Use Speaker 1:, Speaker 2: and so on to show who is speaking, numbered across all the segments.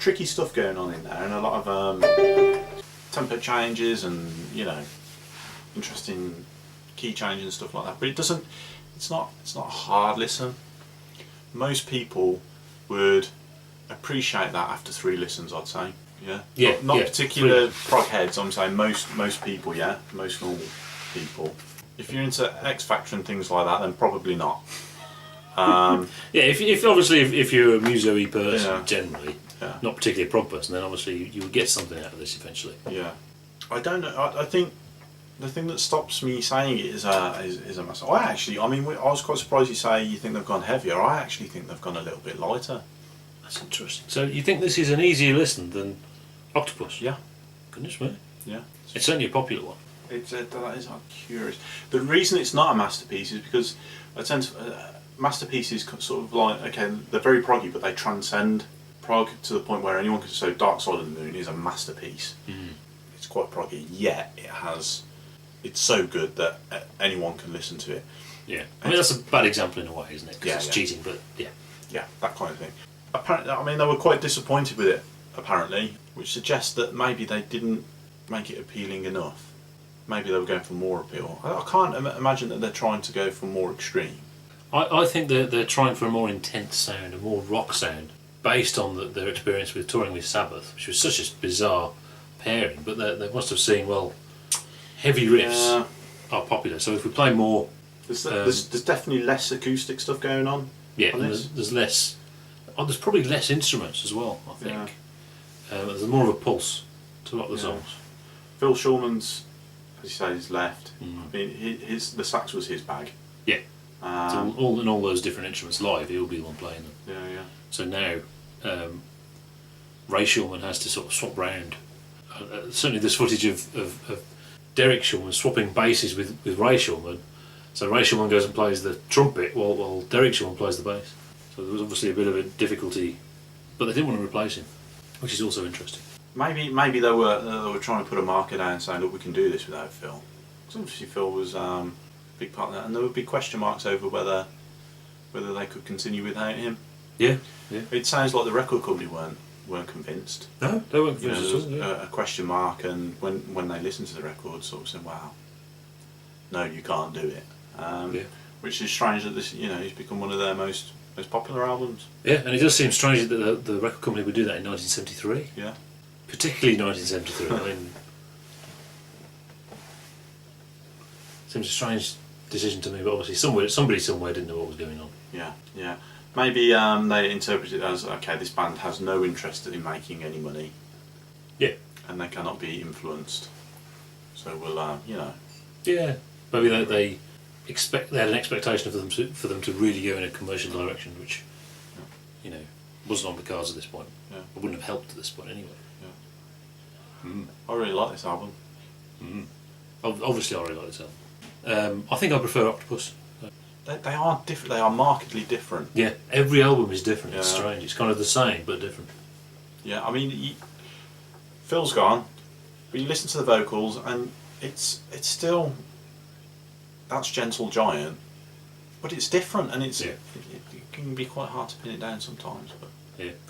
Speaker 1: tricky stuff going on in there, and a lot of tempo changes, and interesting key changes and stuff like that. But it doesn't. It's not a hard listen. Most people would appreciate that after 3 listens, I'd say. Yeah. Not particular prog heads. I'm saying most people. Yeah. Most normal people. If you're into X Factor and things like that, then probably not.
Speaker 2: If obviously if you're a muso-y person generally, not particularly a prog person, then obviously you would get something out of this eventually.
Speaker 1: Yeah. I don't know. I think the thing that stops me saying it is a massive. I was quite surprised you say you think they've gone heavier. I actually think they've gone a little bit lighter.
Speaker 2: That's interesting. So you think this is an easier listen than Octopus?
Speaker 1: Yeah.
Speaker 2: Goodness me.
Speaker 1: Yeah.
Speaker 2: It's certainly a popular one.
Speaker 1: That is curious. The reason it's not a masterpiece is because I tend to, masterpieces sort of like, okay, they're very proggy, but they transcend prog to the point where anyone could say Dark Side of the Moon is a masterpiece. It's quite proggy, yet it's so good that anyone can listen to it.
Speaker 2: Yeah, I mean that's a bad example in a way, isn't it? Because it's cheating, but
Speaker 1: yeah, that kind of thing. Apparently, they were quite disappointed with it. Apparently, which suggests that maybe they didn't make it appealing enough. Maybe they were going for more appeal. I can't imagine that they're trying to go for more extreme.
Speaker 2: I think they're trying for a more intense sound, a more rock sound, based on their experience with touring with Sabbath, which was such a bizarre pairing. But they must have seen, well, heavy riffs are popular. So if we play more,
Speaker 1: there's definitely less acoustic stuff going on.
Speaker 2: Yeah, and there's less. There's probably less instruments as well. I think there's more of a pulse to a lot of the songs.
Speaker 1: Phil Shulman's, as you say, is left. I mean, the sax was his bag.
Speaker 2: Yeah. So all those different instruments live, he'll be the one playing them.
Speaker 1: Yeah.
Speaker 2: So now, Ray Shulman has to sort of swap round. Certainly, there's footage of Derek Shulman swapping basses with Ray Shulman. So Ray Shulman goes and plays the trumpet while Derek Shulman plays the bass. So there was obviously a bit of a difficulty, but they didn't want to replace him, which is also interesting.
Speaker 1: Maybe they were trying to put a marker down saying, look, we can do this without Phil. Because obviously Phil was a big part of that, and there would be question marks over whether they could continue without him.
Speaker 2: Yeah.
Speaker 1: It sounds like the record company weren't convinced.
Speaker 2: No, they weren't convinced.
Speaker 1: There was a question mark, and when they listened to the record, sort of saying, "Wow, no, you can't do it." Which is strange that this, it's become one of their most popular albums. Yeah, and it does seem strange that the record company would do that in 1973. Yeah. Particularly 1973. I mean, seems a strange decision to me, but obviously somebody somewhere didn't know what was going on. Yeah. Maybe they interpret it as, okay, this band has no interest in making any money. Yeah. And they cannot be influenced. So we'll, Yeah. Maybe they had an expectation for them to really go in a commercial direction, which, wasn't on the cards at this point. Yeah. It wouldn't have helped at this point anyway. I really like this album. Obviously, I really like this album. I think I prefer Octopus. They are different. They are markedly different. Yeah, every album is different. It's strange. It's kind of the same but different. Yeah, I mean, Phil's gone, but you listen to the vocals and it's still that's Gentle Giant, but it's different and it can be quite hard to pin it down sometimes. But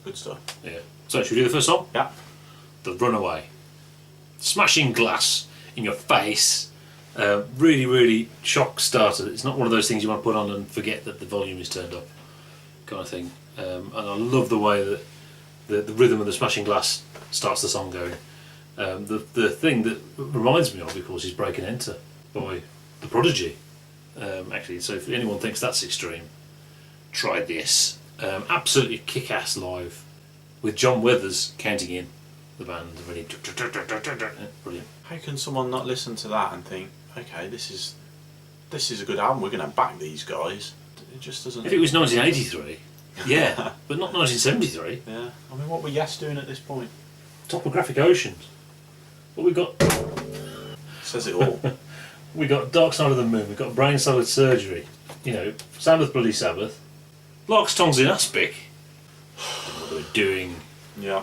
Speaker 1: good stuff. Yeah. So should we do the first song? Yeah. The Runaway. Smashing glass in your face. Really, really shock starter. It's not one of those things you want to put on and forget that the volume is turned up, kind of thing. And I love the way that the rhythm of the smashing glass starts the song going. The thing that reminds me of, of course, is Break and Enter by The Prodigy. Actually, so if anyone thinks that's extreme, try this. Absolutely kick-ass live, with John Weathers counting in the band. Really brilliant. How can someone not listen to that and think, okay, this is a good album, we're going to back these guys? It just doesn't. If it was 1983, yeah, but not 1973. Yeah, I mean, what were Yes doing at this point? Topographic Oceans. What we got? Says it all. We got Dark Side of the Moon. We got Brain Salad Surgery. Sabbath, Bloody Sabbath. Larks, Tongues in Aspic. What we're doing. Yeah.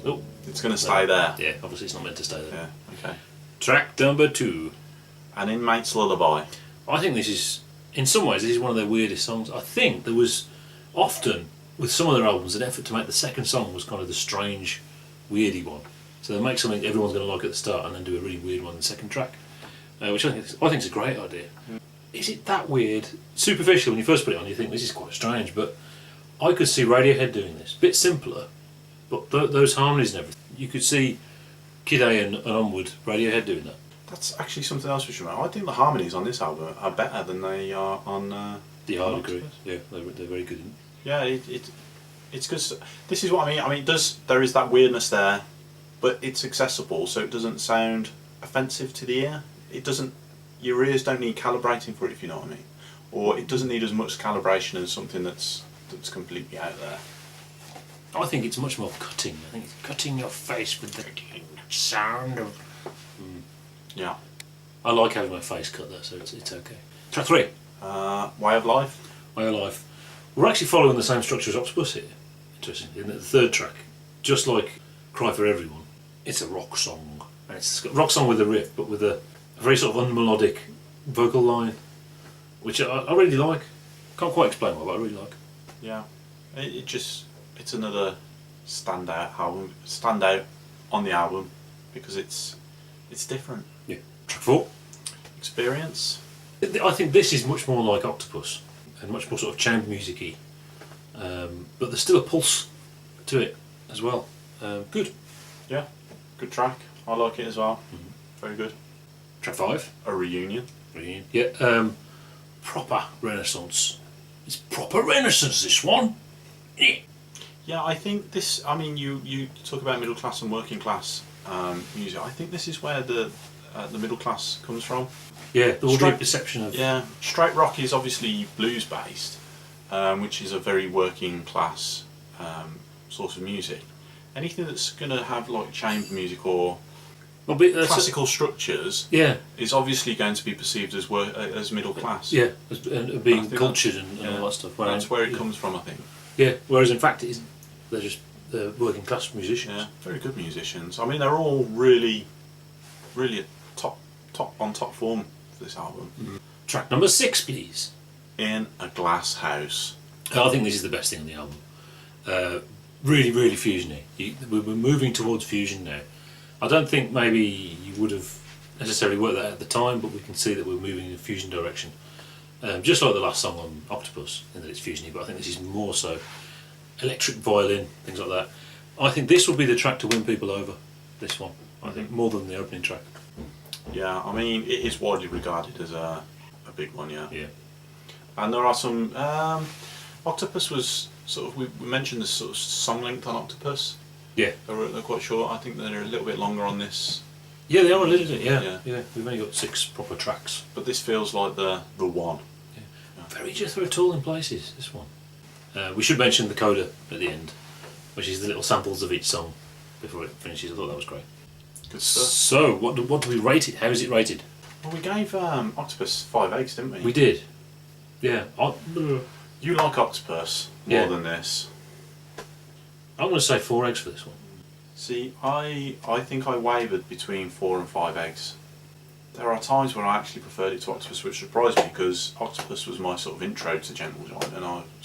Speaker 1: Oh, it's going to stay there. Yeah, obviously it's not meant to stay there. Yeah. Okay. Track number 2. An Inmates Lullaby. I think this is, in some ways, this is one of their weirdest songs. I think there was often
Speaker 2: with some of their albums, an effort to make the second song was kind of the strange, weirdy one. So they make something everyone's going to like at the start and then do a really weird one in the second track, which I think is a great idea. Is it that weird? Superficially, when you first put it on, you think this is quite strange, but I could see Radiohead doing this. Bit simpler, but those harmonies and everything. You could see Kid A and onward Radiohead doing that.
Speaker 1: That's actually something else we should remember. I think the harmonies on this album are better than they are on
Speaker 2: The hard agree. Yeah, they're very good.
Speaker 1: Yeah, it's good. This is what I mean. I mean, there is that weirdness there, but it's accessible, so it doesn't sound offensive to the ear. It doesn't. Your ears don't need calibrating for it, if you know what I mean, or it doesn't need as much calibration as something that's completely out there.
Speaker 2: I think it's much more cutting. I think it's cutting your face with the sound of.
Speaker 1: Yeah.
Speaker 2: I like having my face cut there, so it's okay. Track 3.
Speaker 1: Way of Life.
Speaker 2: Way of Life. We're actually following the same structure as Octopus here. Interesting. In the third track, just like Cry for Everyone, it's a rock song. And it's a rock song with a riff, but with a very sort of unmelodic vocal line, which I really like. Can't quite explain why, but I really like.
Speaker 1: Yeah. It's another standout on the album because it's different.
Speaker 2: Yeah. Track 4.
Speaker 1: Experience.
Speaker 2: I think this is much more like Octopus and much more sort of chamber music-y, but there's still a pulse to it as well. Good.
Speaker 1: Yeah, good track. I like it as well. Very good.
Speaker 2: Track 5.
Speaker 1: A reunion.
Speaker 2: Yeah. Proper Renaissance. It's proper Renaissance, this one.
Speaker 1: Yeah, I think this. I mean, you talk about middle class and working class music. I think this is where the middle class comes from.
Speaker 2: Yeah, there will be a perception of...
Speaker 1: Yeah, straight rock is obviously blues based, which is a very working class source of music. Anything that's going to have like chamber music or classical structures, is obviously going to be perceived as middle class.
Speaker 2: Yeah, and being cultured and all that stuff.
Speaker 1: That's where it comes from, I think.
Speaker 2: Yeah, whereas in fact it isn't. They're just working class musicians.
Speaker 1: Yeah, very good musicians. I mean, they're all really top form for this album.
Speaker 2: Track number 6, please.
Speaker 1: In a Glass House.
Speaker 2: I think this is the best thing on the album. Really fusiony. We're moving towards fusion now. I don't think maybe you would have necessarily worked that out at the time, but we can see that we're moving in a fusion direction. Just like the last song on Octopus, in that it's fusiony, but I think this is more so electric violin, things like that. I think this will be the track to win people over, this one. I think more than the opening track.
Speaker 1: Yeah, I mean, it is widely regarded as a big one, yeah.
Speaker 2: Yeah.
Speaker 1: And there are some... Octopus was sort of... We mentioned this sort of song length on Octopus.
Speaker 2: Yeah.
Speaker 1: They're quite short. I think they're a little bit longer on this.
Speaker 2: Yeah, they are a little bit, yeah. We've only got 6 proper tracks.
Speaker 1: But this feels like the one.
Speaker 2: Yeah. Very Jethro Tull in places, this one. We should mention the coda at the end, which is the little samples of each song before it finishes. I thought that was great.
Speaker 1: Good stuff.
Speaker 2: So, what do we rate it? How is it rated?
Speaker 1: Well, we gave Octopus 5 eggs, didn't we?
Speaker 2: We did. Yeah.
Speaker 1: You like Octopus more than this.
Speaker 2: I'm going to say 4 eggs for this one.
Speaker 1: See, I think I wavered between 4 and 5 eggs. There are times when I actually preferred it to Octopus, which surprised me because Octopus was my sort of intro to Gentle Giant,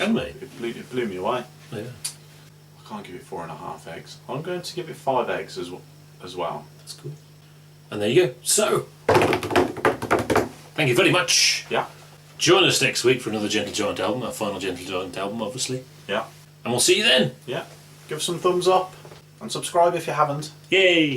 Speaker 1: and it blew me away.
Speaker 2: Yeah.
Speaker 1: I can't give it 4.5 eggs. I'm going to give it 5 eggs as well.
Speaker 2: That's cool. And there you go. So, thank you very much.
Speaker 1: Yeah.
Speaker 2: Join us next week for another Gentle Giant album, our final Gentle Giant album, obviously.
Speaker 1: Yeah.
Speaker 2: And we'll see you then.
Speaker 1: Yeah. Give us some thumbs up and subscribe if you haven't.
Speaker 2: Yay!